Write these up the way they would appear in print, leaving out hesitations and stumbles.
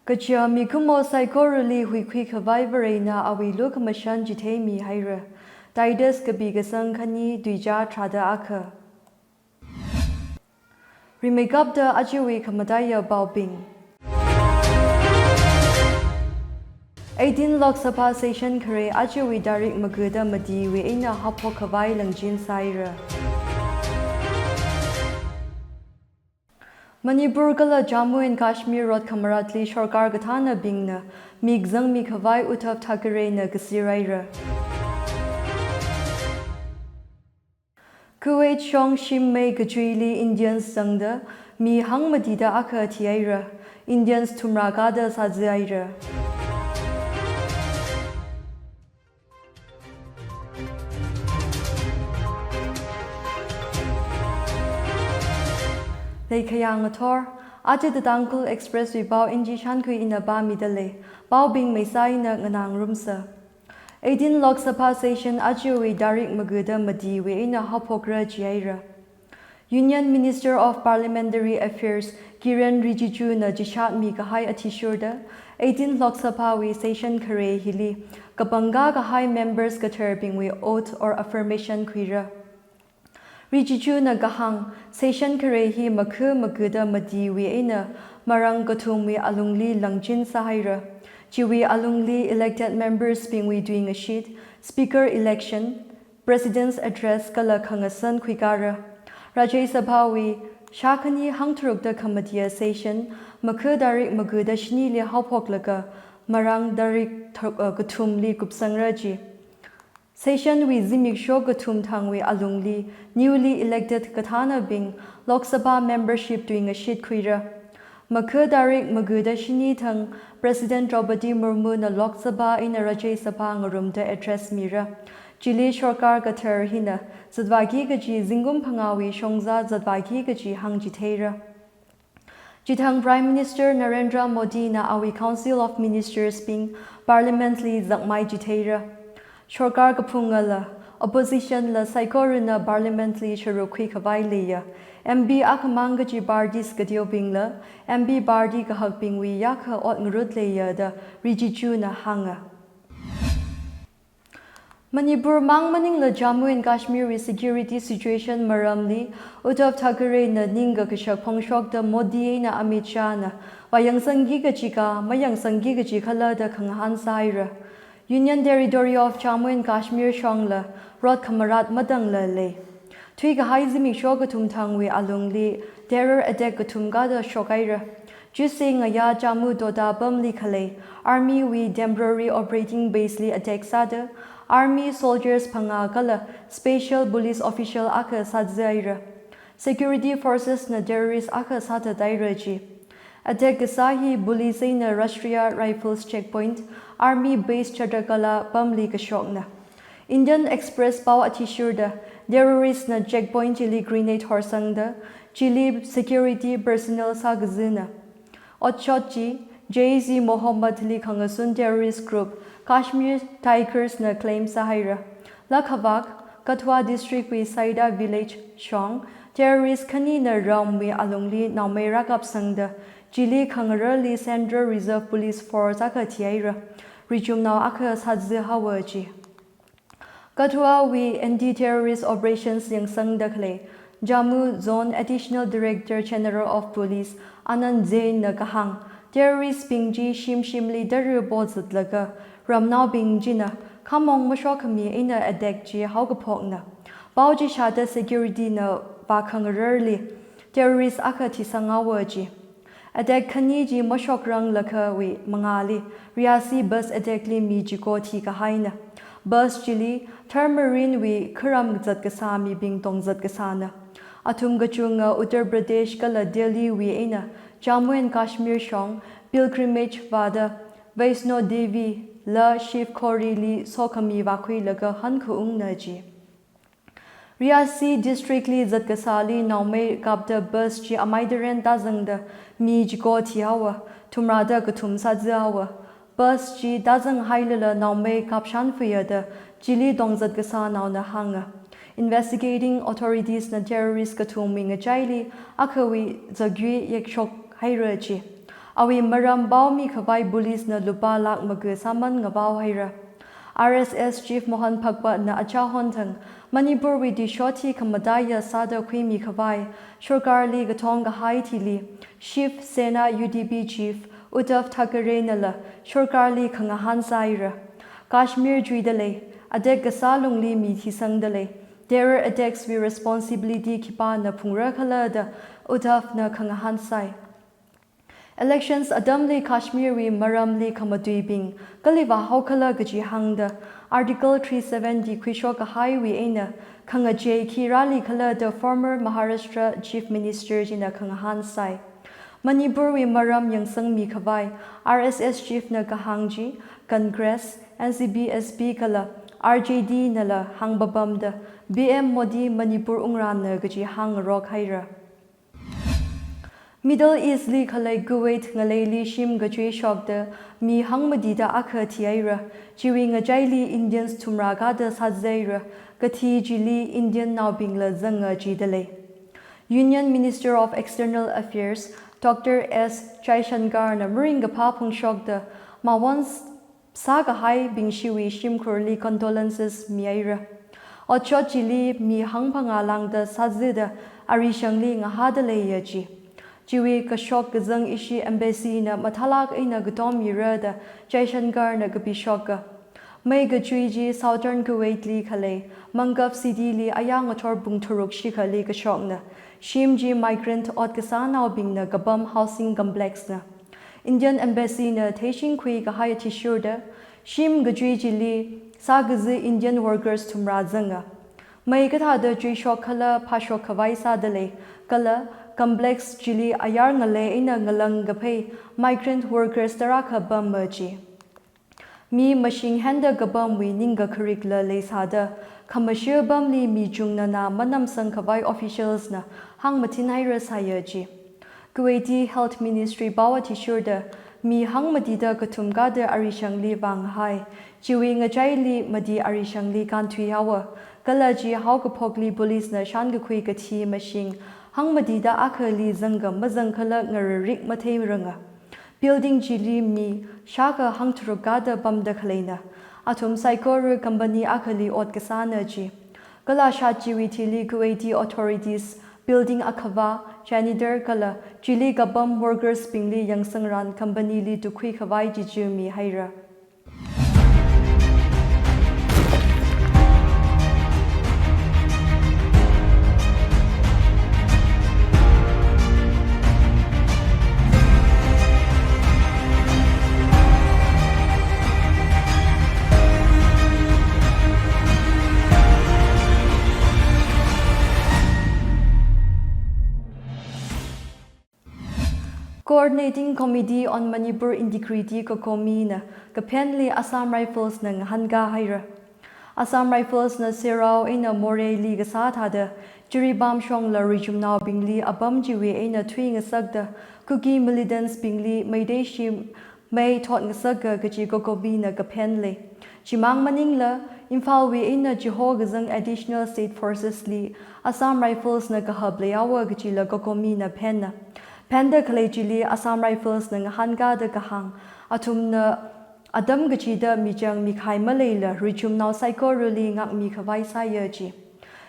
Kachia mikumo psychorally hui quick vibrina awi look mashan jite mi haira. Titus kabigasang kani duija trada aka. Remake up the ajiwi kamadaya baobing. 18 Lok Sabha session kare ajiwi darik maguda madi we ina hapo kawai langjin saira. Manipur kala Jammu and Kashmir rot kamaratli Sarkar gathana bingna migzang mi khawai Uddhav Thackeray na kasiraira. Kuwait shong shim mei gajwili Indians sangda mi hang madida aka tiaira Indians tumragada sazaira. Kayang ator, aje the Dankul Express we bow inji shankui in a ba midale, bow being mesai na nganang rumsa. 18 Lok Sabha session ajiwi darik maguda madi we in a hopokra jaira. Union Minister of Parliamentary Affairs Kiran Rijiju na jishat mi kahai atishurda, 18 Lok Sabha we session kare hili, kapanga kahai members katerbing we oath or affirmation kuira. Rijiju na gahang session kare hi makhu maguda madi we ina marang gatum we alungli langjin sahaira. Jiwi alungli elected members being we doing a sheet, speaker election, president's address kala kangasan kwikara. Rajay Sabha we shakani hangturuk da kamadia session makhu darik maguda shni li haupoklaga marang darik gatum li kupsangraji. Session we zimik shok gatum thang we alungli newly elected kathana bing Lok Sabha membership doing a sheet kwira. Makhu darik maguda shini thang President Draupadi Murmu na Lok Sabha in a Rajay Sabha ngarumda address mira. Jili Sarkar gathar hina zadwagi gaji zingum pangawi shongza zadwagi gaji hang jitera. Jithang Prime Minister Narendra Modi na awi Council of Ministers bing parliamentary zakmai jitera. Sarkar kapungala opposition la saikoruna parliamentary sharukhi kawai leya. MB akamanga ji bardis gadio bingla, MB bardi kahak bingwi yaka ot ngrut leya da Rijiju na hanga. Manipur mang maning la Jammu and Kashmir security situation maramli, Uddhav Thackeray na ninga kashak pangshok da Modi na Amit Shah na, wayang sangi gachika, mayang sangi gachikala da kanghan saira. Union Territory of Jammu and Kashmir shongla, rot kamarat madang la le. Tui kahai zimi shogatum thangwi alungli, terror attack gatum gada shokaira. Jusing aya Jammu doda bamli kale, army we temporary operating basely attack sada, army soldiers pangagala, special police official aka sadzaira. Security forces na terrorist aka sata dairaji. Attack gasahi police na Rashtriya Rifles checkpoint, army base chadakala bamli kashokna. Indian Express pau atishurda, terrorists na checkpoint chili grenade horsangda, chili security personnel sa gazina. Otchotchi, JZ Mohammed li kangasun terrorist group, Kashmir Tigers na claim sahira. Lakhavak, Katwa district we Saida village, Shong, terrorists kani na ram we alungli na may rakap sangda, chili kangarali Central Reserve Police Force aka tiaira, rijum now aka sadzi hawaji. Katwa we anti-terrorist operations yang sang dakle, Jammu Zone Additional Director General of Police Anand Zain na kahang, terrorist bingji shimli daru bozat laga, ramnao bingji na, kamong mashokami ina adekji haugapokna, bauji shada security na bakang rarely, terrorist aka tisangawaji. Adek kaniji mashokrang laka we mangali, riasi bus adekli mi jiko ti kahaina. Bus jili, Termarine we Karam zat kasami bing tong zat kasana. Atum gachunga Uttar Pradesh kala Delhi we ina, Jammu and Kashmir shong, pilgrimage vada, Vaisno Devi, la Shiv Kori li sokami vakui laga hanku naji. Riasi district li zat kasali naume kapta bus ji amaidaren dazangda, mi jigo tiawa, tumrada gatum sadzawa. Bus ji dazang hailala naume kapshan fuyada, jili dongzat gasa nau na hanga. Investigating authorities na terrorist katuming a jaili, akawi zagui yakshok hairaji. awi maram bao mi khawai police na lupa lak magu saman ngabao haira RSS Chief Mohan Phakpa na acha honthang Manipur wi di shoti khamadaya sada khwi mi khawai Sarkar li gathong ga hai thili Shiv Sena UDP Chief Uddhav Thackeray nala Sarkar li khanga han saira Kashmir juidale adek gasalung li mi thisang dale terror attacks we responsibility kipa na phungra khala da Uddhav na khanga han sai Elections adamli Kashmiri maramli kamaduibing kaliva haukala gaji hangda Article 37 Kwishok highway aina khanga J Kirali khala the former Maharashtra Chief Minister jina khanga han sai Manipur wi maram yangsang mi khawai RSS Chief na kahangji Congress NCB SP kala RJD nala hangbabamda BM Modi Manipur ungran na gaji hang rock haira Middle East li khalai Kuwait ngalai li shim gajwe shok de mi hangmadi da akha thiaira jiwi ngajai li Indians thumra ga da sazaira gathi jili Indian now bingla zanga jidale Union Minister of External Affairs Dr. S. Jaishankar na muringa pa phung shok de ma once saga hai bingshiwi shim khurli condolences miaira ocho jili mi hangphanga lang da sajida arishangli ngahadale yaji Jiwi kashok gazang ishi embassy na mathalak aina gutom yirada Jaishankar na gabishoka. May gajuiji Southern Kuwait li khale, Mangaf City li ayang ator bungturuk shika li kashok na. Shimji migrant ot kasanaw bing na gabam housing complex na. Indian embassy na Taishin Kui kahayati shurda, Shim gajuiji li sa gazi Indian workers tumra zanga. May kathada juishok khala pashok kawai sadale, kala complex jili ayar ngale ina ngalang gapay migrant workers taraka bam merji mi machine handa gabam wi ninga curricula le sada commercial bam li mi jungna na manam sang khawai officials na hang matin haira sayaji Kuwaiti Health Ministry bawati shurda mi hang madida katum gada arishang li wang hai jiwi ngajai li madi arishang li kan thui hawa kalaji hau kapokli police na shan gakhui gathi machine Hangmadida akali zanga mazangkala ngararik matay ranga. Building jili mi shaka hangturugada bamda khalena. Atum saikoru company akali ot kasana ji. Kala shajiwi tili Kuwaiti authorities building akava janitor kala jili gabam workers pingli yang sangran company li tukui kawai jijumi haira. Coordinating Committee on Manipur Integrity Kokomi na kapenli Assam Rifles na hanga haira. Assam Rifles na sirao ina more li gasatha da jiribam shong la rijumnaw bingli abam jiwi ina thui ngasagda kuki militants bingli maideshim may thot ngasaga gaji kokobi na kapenli. Jimang maning la Imphal wi ina jiho gazang additional state forces li Assam Rifles na kahableawa gaji la kokomi na penna. Panda Kalejili Assam Rifles na hanga da kahang atum na adam gachida mijang mikhai malayla richum now psycho ruli ngak mikhawai sayaji.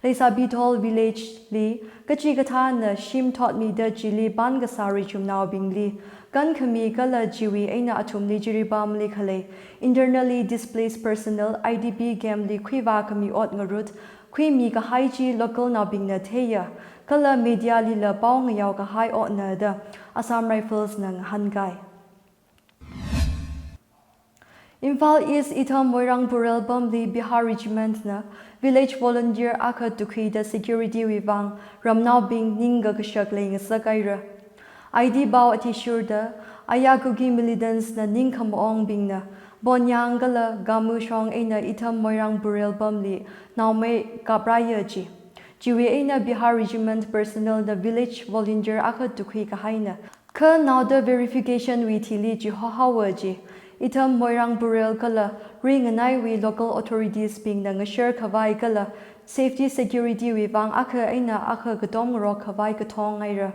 Lesa Bitol village li gachi gata na shim taught me da jili ban gasa richum now bingli gan kami kala jiwi aina atum li jiribam li khale internally displaced personnel IDP game li kwiwa kami ot ngarut kwi mi ka haiji local na bing na theya Kala media lila pao ngayaw ka hai o na da Assam Rifles ng hangai. Imphal East Itham Moirang Burel Bamli Bihar Regiment na village volunteer aka tukhi da security wibang ramnaw bing ninga kasyak ling sakaira. ID bao ati sure da ayagugi militants na ning kamoong bing na bonyang gala gamu shong ina Itham Moirang Burel Bamli now may kapraya ji. Jiwi aina Bihar Regiment personnel the village volunteer aka tukhi kahaina. Ka now the verification wi thili ji hawaji. Itham Moirang Burel kala ring anai wi local authorities being na ngashare kawai kala safety security wi bang aka aina aka gatom ro kawai katong ngaira.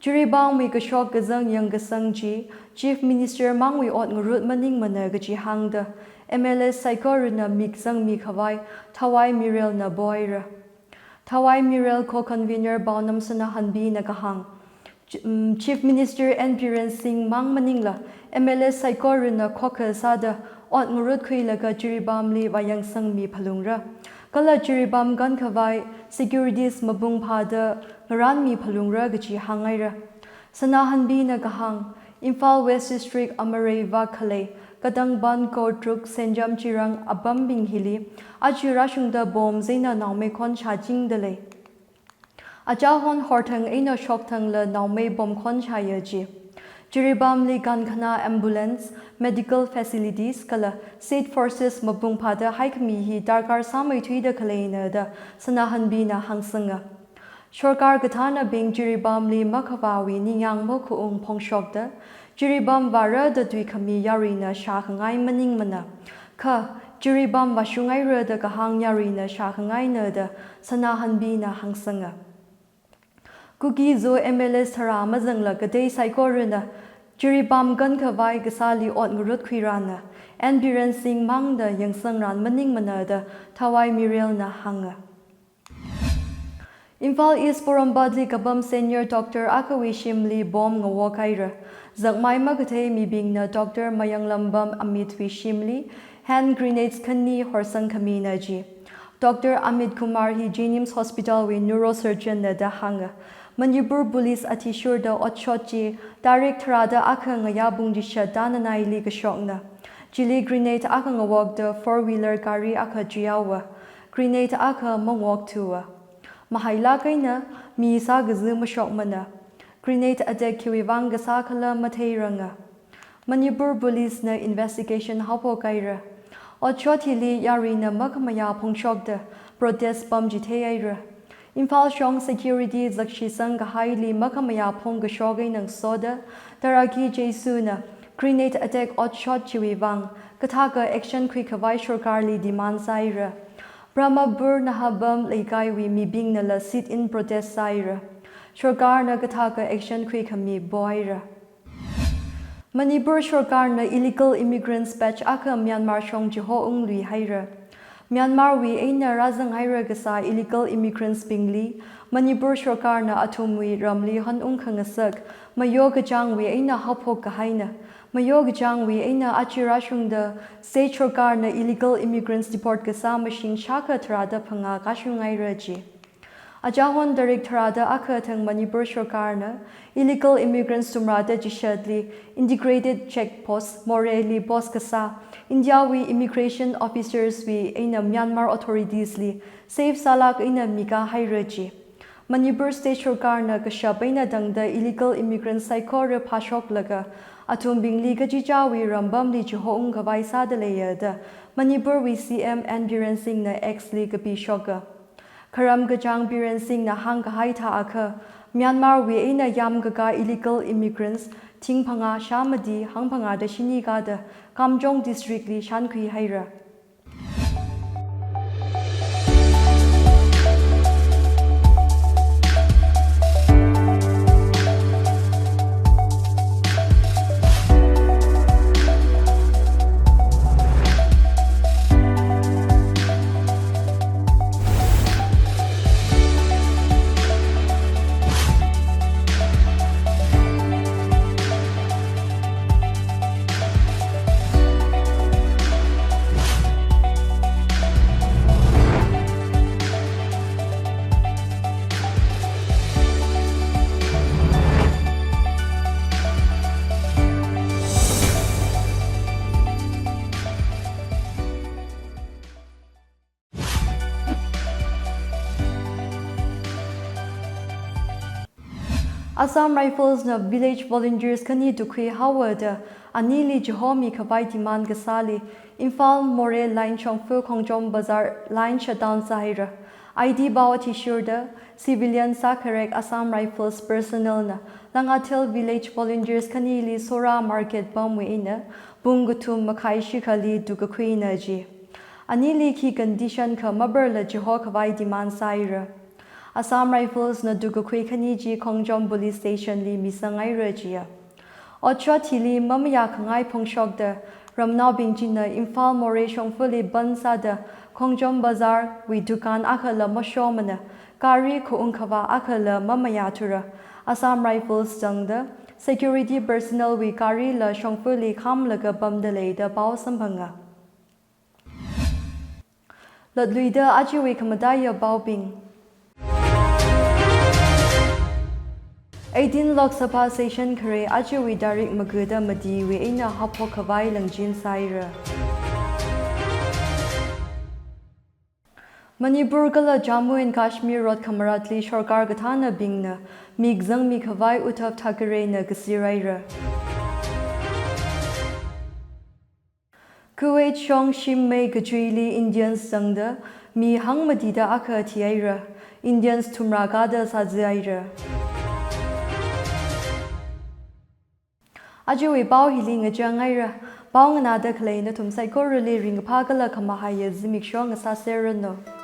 Juri bang mi kashok gazang yang gasang ji, Chief Minister mang wi ot ngurut maning mana gaji hangda, MLS saikor na mikzang mi khawai, Thawai Mirel na boyra. Thawai Mirel co-convener Baunam Sana Hanbi na kahang. Chief Minister N. Biren Singh mang maningla, MLS saikor na kokal sada, ot ngurut kuilaga Jiribam li wayang sang mi palungra. Kala Jiribam gan kawai, securities mabung pada, ngaran mi palungra gaji hangaira. Sana Hanbi na kahang, Imphal West District Amareva Kale, Kadang Ban Kotruk Senjam Chirang Abambing Hili, Ajirashungda Bom Zena Naume Kon Chajing Dele. Ajahon Hortang Aina Shoktang Le Naume Bom Kon Chayaji. Jiribam Li Gankana Ambulance, Medical Facilities Kala, State Forces Mabung Pada Haikmihi Darkar Samai Tuida Kalaina da Sanahan Bina Hangsanga. Shorkar Gatana Bing Jiribam Li Makawawi Niyang Mokuung Pongshokda, Jiribam Vara da Duikami Yarina Shakangai Maning Mana, Ka Jiribam Vashungai Rada Kahang Yarina Shakangai Nada, Sanahan Bina Hangsanga. Kuki zo MLS Hara Mazangla Gade Saikorina, Jiribam Gan Kawai Gasali Ot Ngurut Kwirana, and Biren Singh Mangda Yang Sangran Maning Manada, Thawai Mirel na Hanga. Imphal East Porambadli Kabam Senior Dr. Akawi Shimli Bom Ngawakaira, Zagmai Magate Mibing na Dr. Mayang Lambam Amitwi Shimli, Hand Grenades Kani Horsang Kamina Ji. Dr. Amit Kumar Hi Jenims Hospital with Neurosurgeon na Dahanga. Manipur Police Atishur da Otchochi, Direct Rada Akang Yabung Jisha Dananai Liga Shokna. Jili Grenade Akang Awak the 4-wheeler Kari Aka Jiawa. Grenade Aka Mongwak Tua. Mahaila Kaina, Misa Gazuma Shokmana. Grenade Attack Kiwivang Gasakala Mateiranga. Manipur Police na Investigation Hapo Kaira. Otchoti Li Yarina Makamaya Pongshokda, Protest Bam Jiteira. Imphal Shong Security Zakshisang Haili Makamaya Ponga Shogay ng Soda, Taraki Jesuna, Grenade Attack Otshot Chiwivang, Kataka Action Quick Havai Shorkarli Diman Saira. Brahma Bur Nahabam Laikaiwi Mibing Nala Sit in Protest Saira. Shorkar na Kataka Action Quick Hami Boira. Manipur Shorkar na Illegal Immigrants Batch Aka Myanmar Shong Jiho Ungli Haira. Myanmar wi aina razang haira gasa illegal immigrants bingli, Manipur Shorkar na atumwi ramli han khangasak, Mayo Gajang wi aina hapok kahaina, Mayo Gajang wi aina achirashung da State Shorkar na illegal immigrants deport gasa machine shaka trada panga kashungai raji. Ajahon Direct Trada Akatang Manipur Shorkar na illegal immigrants tumrada jishadli, integrated checkpost, morally boskasa, Indiawi immigration officers wi aina Myanmar authorities li safe salak aina mika hairaji. Manipur State Shorkar na kashabaina dangda illegal immigrants saikore pashok laga atum bingli gajijawi rambam li johong gawai sadaleya da Manipur wi CM and Biren Singh na ex li gabi shoga. Karam Gajang Biren Singh na hang haita aka Myanmar wi aina yam gaga illegal immigrants ting panga shamadi hang panga da shini ga da Kamjong District li Shankui Haira. Assam Rifles na village volunteers kani dukhi hawada anili jihomi kawai diman gasali Imphal More line chongfu Khongjom Bazar line shutdown sahira ID bawati shurda civilian sakarek Assam Rifles personnel na langatil village volunteers kanili Sora market bamwe ina bungutum makai shikali dugakhui naji anili ki condition ka maberla jiho kawai diman sahira Assam Rifles na Dugukui Khaniji Khongjom Police Station li misangai rajia. Ocha thili mamaya khangai phongshok de Ramnao Bingjin na Imphal More Shongfuli Bansa de Khongjom Bazar wi dukan akhala mashomana kari khuungkhawa akhala mamaya thura Assam Rifles jangda security personnel wi kari la Shongfuli khamlaga bamdalei da pau sambhanga. Ladluida ajiwi kamadaya baubing 18 Lok Sabha session kare ajiwi darik maguda madiwi ina hapo kawai langjin saira. Manipur gala Jammu and Kashmir rot kamaratli shorkar gathana bingna migzang mi kawai Uddhav Thackeray na gasiraira. Kuwait Shong Shim Mei Gajwili Indians Zangda Mi Hang Madida Aka Tiaira Indians Tumragada Sazaira Ajiwi Bao Hiling a Jangaira Bao Nada Clay na Tum Saiko Rele Ring Pagala Kamahaya Zimik Shong a Saserano.